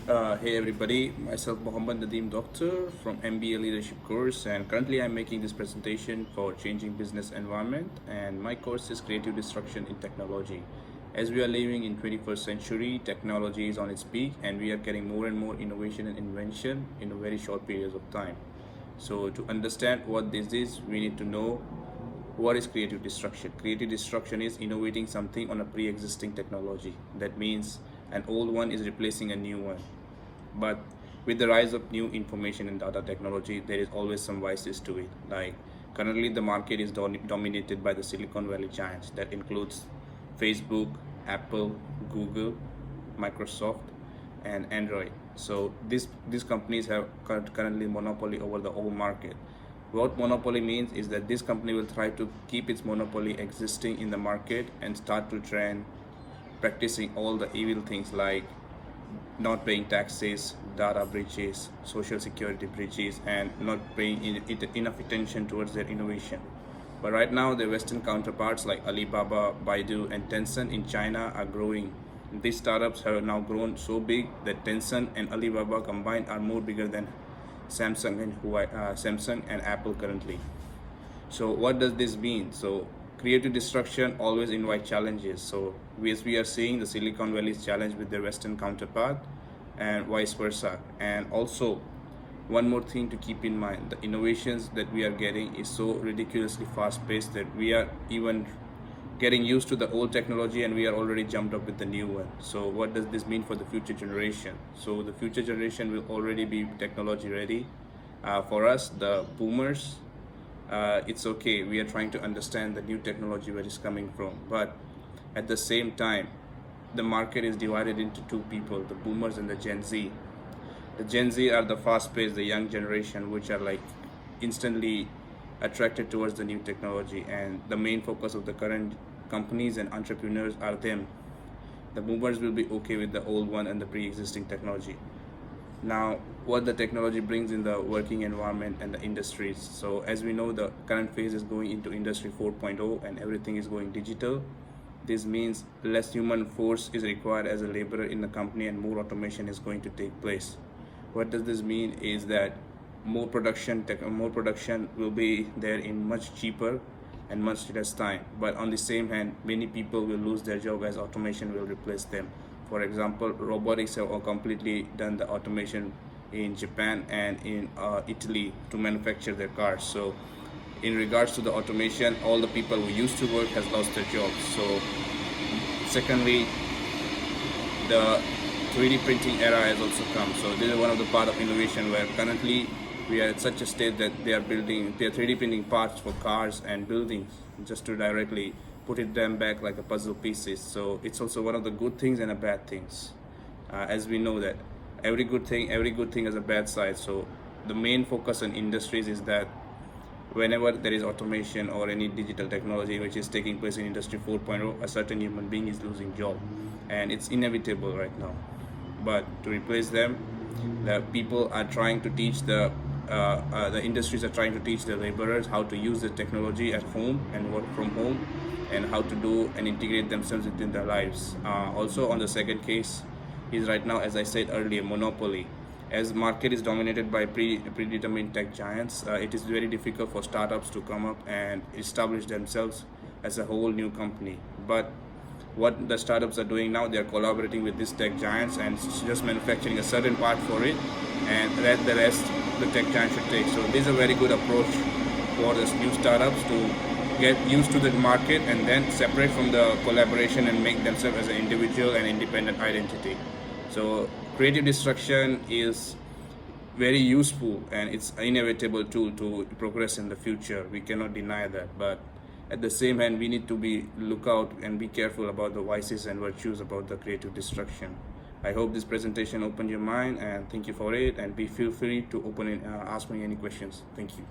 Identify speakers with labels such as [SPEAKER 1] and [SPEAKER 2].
[SPEAKER 1] Hey everybody, myself Mohammad Nadeem Doctor from MBA Leadership course, and currently I'm making this presentation for changing business environment, and my course is Creative Destruction in Technology. As we are living in 21st century, technology is on its peak and we are getting more and more innovation and invention in a very short periods of time. So to understand what this is, we need to know what is creative destruction. Creative destruction is innovating something on a pre-existing technology. That means an old one is replacing a new one. But with the rise of new information and data technology, there is always some vices to it. Like currently the market is dominated by the Silicon Valley giants. That includes Facebook, Apple, Google, Microsoft, and Android. So these companies have currently monopoly over the whole market. What monopoly means is that this company will try to keep its monopoly existing in the market and start to trend practicing all the evil things like not paying taxes, data breaches, social security breaches, and not paying enough attention towards their innovation. But right now, the Western counterparts like Alibaba, Baidu, and Tencent in China are growing. These startups have now grown so big that Tencent and Alibaba combined are more bigger than Samsung and Apple currently. So what does this mean? So creative destruction always invite challenges. So as we are seeing the Silicon Valley's challenge with their Western counterpart and vice versa. And also one more thing to keep in mind, the innovations that we are getting is so ridiculously fast paced that we are even getting used to the old technology and we are already jumped up with the new one. So what does this mean for the future generation? So the future generation will already be technology ready. For us, the boomers, it's okay. We are trying to understand the new technology where it's coming from. But at the same time, the market is divided into two people, the boomers and the Gen Z. The Gen Z are the fast paced, the young generation, which are like instantly attracted towards the new technology, and the main focus of the current companies and entrepreneurs are them. The boomers will be okay with the old one and the pre-existing technology. Now what the technology brings in the working environment and the industries. So as we know, the current phase is going into industry 4.0 and everything is going digital. This means less human force is required as a laborer in the company and more automation is going to take place. What does this mean is that more production will be there in much cheaper and much less time. But on the same hand, many people will lose their job as automation will replace them. For example, robotics have completely done the automation in Japan and in Italy to manufacture their cars. So in regards to the automation, all the people who used to work has lost their jobs. So secondly, the 3D printing era has also come. So this is one of the part of innovation where currently we are at such a state that they are 3D printing parts for cars and buildings just to directly put them back like a puzzle pieces. So it's also one of the good things and a bad things. As we know that every good thing has a bad side. So the main focus on industries is that whenever there is automation or any digital technology which is taking place in industry 4.0, a certain human being is losing job, and it's inevitable right now. But to replace them, the people are trying to teach the industries are trying to teach the laborers how to use the technology at home and work from home, and how to do and integrate themselves within their lives. Also on the second case is right now, as I said earlier, monopoly. As market is dominated by predetermined tech giants, it is very difficult for startups to come up and establish themselves as a whole new company. But what the startups are doing now, they are collaborating with these tech giants and just manufacturing a certain part for it, and let the rest the tech giants should take. So this is a very good approach for the new startups to get used to the market and then separate from the collaboration and make themselves as an individual and independent identity. So creative destruction is very useful and it's an inevitable tool to progress in the future. We cannot deny that. But at the same hand, we need to be lookout and be careful about the vices and virtues about the creative destruction. I hope this presentation opened your mind, and thank you for it, and feel free to ask me any questions. Thank you.